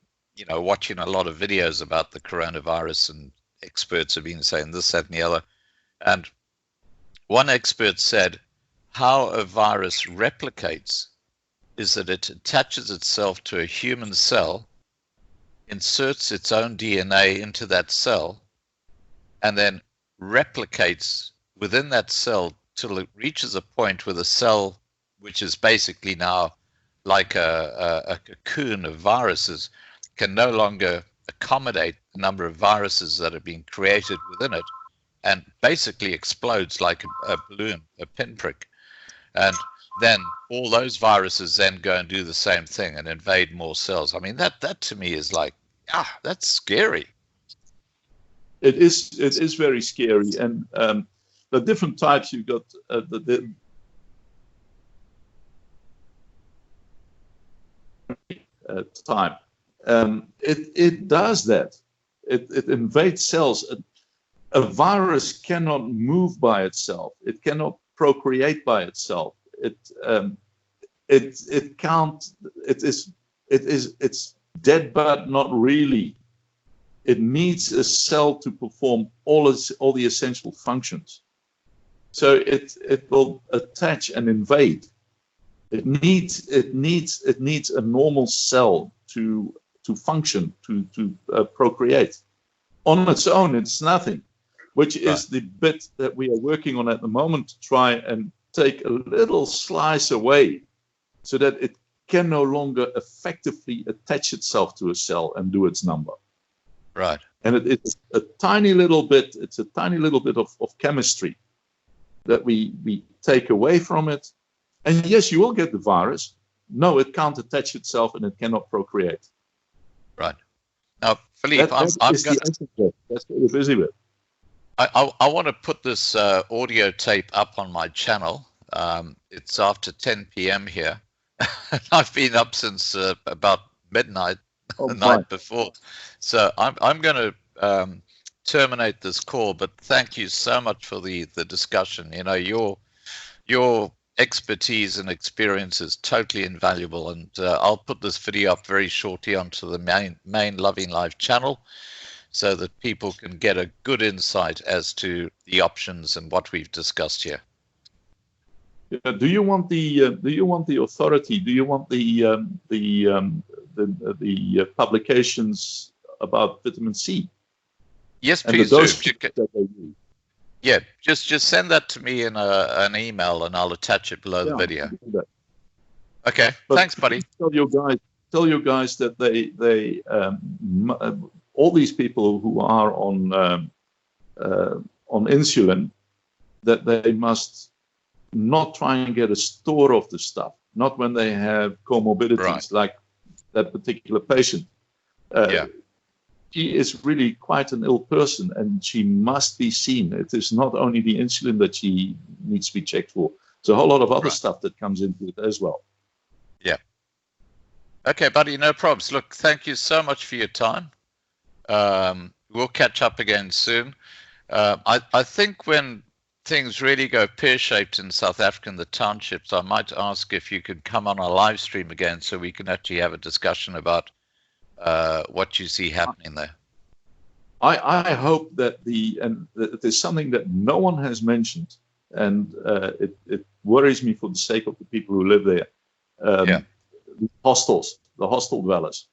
watching a lot of videos about the coronavirus, and experts have been saying this, that, and the other. And one expert said how a virus replicates is that it attaches itself to a human cell, inserts its own DNA into that cell, and then replicates within that cell till it reaches a point where the cell, which is basically now like a cocoon of viruses, can no longer accommodate the number of viruses that are being created within it, and basically explodes like a balloon, a pinprick. And then all those viruses then go and do the same thing and invade more cells. I mean, that to me is like, that's scary. It is very scary, and the different types you've got. Time, it does that. It invades cells. A virus cannot move by itself. It cannot procreate by itself. It can't. It's dead, but not really. It needs a cell to perform all the essential functions. So it will attach and invade. It needs a normal cell to function, to procreate. On its own, it's nothing, which is the bit that we are working on at the moment to try and take a little slice away so that it can no longer effectively attach itself to a cell and do its number. Right. And it's a tiny little bit of chemistry that we take away from it. And yes, you will get the virus. No, it can't attach itself and it cannot procreate. Right. Now, Philippe, that's what we're busy with. I want to put this audio tape up on my channel. It's after 10 p.m. here. I've been up since about midnight the night before. So I'm going to terminate this call, but thank you so much for the discussion. You know, your expertise and experience is totally invaluable, and I'll put this video up very shortly onto the main Loving Life channel so that people can get a good insight as to the options and what we've discussed here. Yeah, do you want the authority? Do you want the publications about vitamin C? Yes, please do. Yeah, just send that to me in an email, and I'll attach it below the video. Okay, but thanks, buddy. Tell your guys that they all these people who are on insulin, that they must not try and get a store of the stuff. Not when they have comorbidities like that particular patient. She is really quite an ill person, and she must be seen. It is not only the insulin that she needs to be checked for. There's a whole lot of other stuff that comes into it as well. Yeah. Okay, buddy, no problems. Look, thank you so much for your time. We'll catch up again soon. I think when things really go pear-shaped in South Africa in the townships, I might ask if you could come on a live stream again so we can actually have a discussion about what you see happening there. I hope that there's something that no one has mentioned, and it worries me for the sake of the people who live there. The hostels, the hostel dwellers,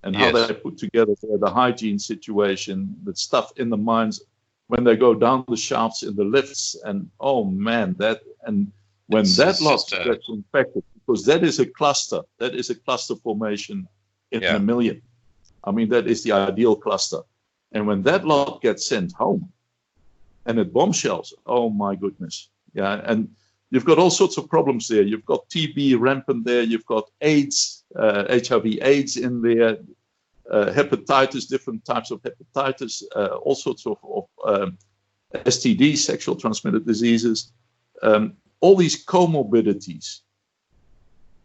and how they put together the hygiene situation, the stuff in the mines when they go down the shafts in the lifts, and oh man, when that lot gets infected, because that is a cluster formation in a million. I mean, that is the ideal cluster. And when that lot gets sent home and it bombshells, oh my goodness. Yeah. And you've got all sorts of problems there. You've got TB rampant there. You've got AIDS, HIV AIDS in there, hepatitis, different types of hepatitis, all sorts of STDs, sexual transmitted diseases. All these comorbidities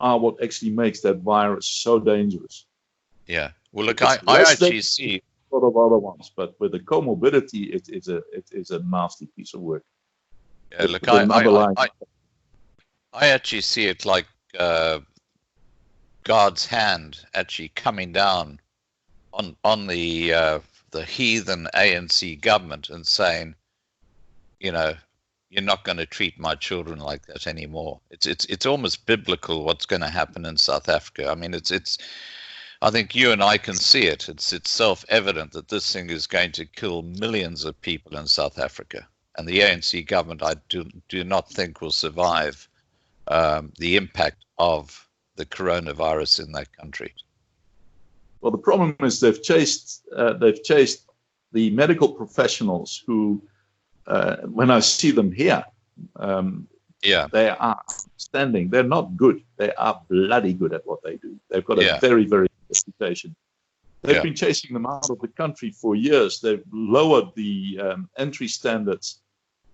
are what actually makes that virus so dangerous. Yeah. Well, look, I actually see a lot of other ones, but with the comorbidity, it is a nasty piece of work. Yeah, look, I actually see it like God's hand actually coming down on the heathen ANC government and saying, you know, you're not going to treat my children like that anymore. It's almost biblical what's going to happen in South Africa. I mean, it's. I think you and I can see it. It's self-evident that this thing is going to kill millions of people in South Africa, and the ANC government, I do not think, will survive the impact of the coronavirus in that country. Well, the problem is they've chased the medical professionals who, when I see them here, they are outstanding. They're not good. They are bloody good at what they do. They've got a very, very good reputation. They've been chasing them out of the country for years. They've lowered the entry standards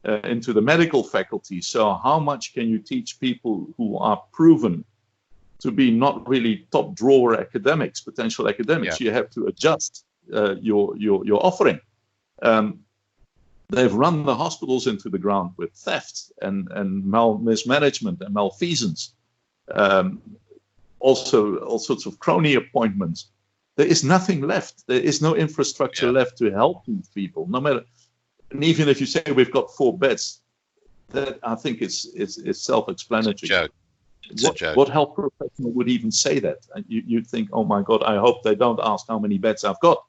into the medical faculty. So how much can you teach people who are proven to be not really top drawer academics, potential academics? You have to adjust your offering. They've run the hospitals into the ground with theft and mismanagement and malfeasance. Also, all sorts of crony appointments. There is nothing left. There is no infrastructure left to help these people. No matter, and even if you say we've got 4 beds, that I think it's self-explanatory. It's a joke. What health professional would even say that? You'd think, oh my God, I hope they don't ask how many beds I've got.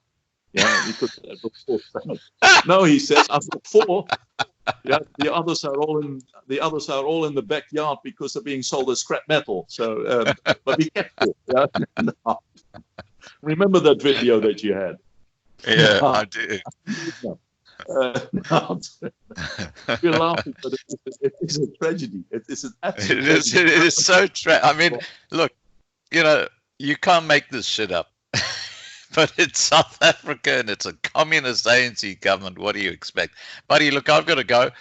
Yeah, because I've got 4 beds. No, he says I've got 4. Yeah, the others are all in the backyard because they're being sold as scrap metal. So, but be careful. Yeah? No. Remember that video that you had? Yeah, I do. We're laughing, but it is a tragedy. It is an absolute tragedy. It is so I mean, look, you can't make this shit up. But it's South Africa and it's a communist ANC government. What do you expect? Buddy, look, I've got to go.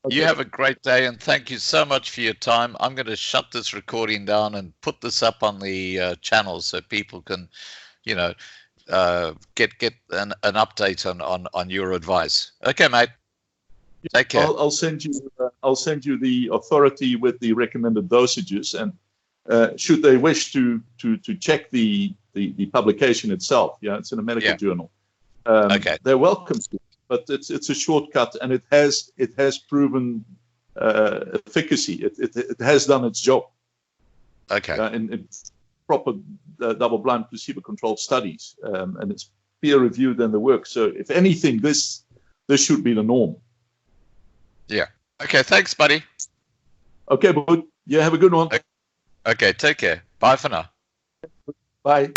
You have a great day, and thank you so much for your time. I'm going to shut this recording down and put this up on the channel so people can, get an update on your advice. Okay, mate. Take care. I'll send you the authority with the recommended dosages, and should they wish to check the publication itself, it's in a medical journal. They're welcome to it, but it's a shortcut, and it has proven efficacy. It has done its job. In proper double-blind placebo-controlled studies, and it's peer-reviewed in the work. So if anything, this should be the norm. Yeah. Okay. Thanks, buddy. Okay, but have a good one. Okay. Take care. Bye for now. Bye.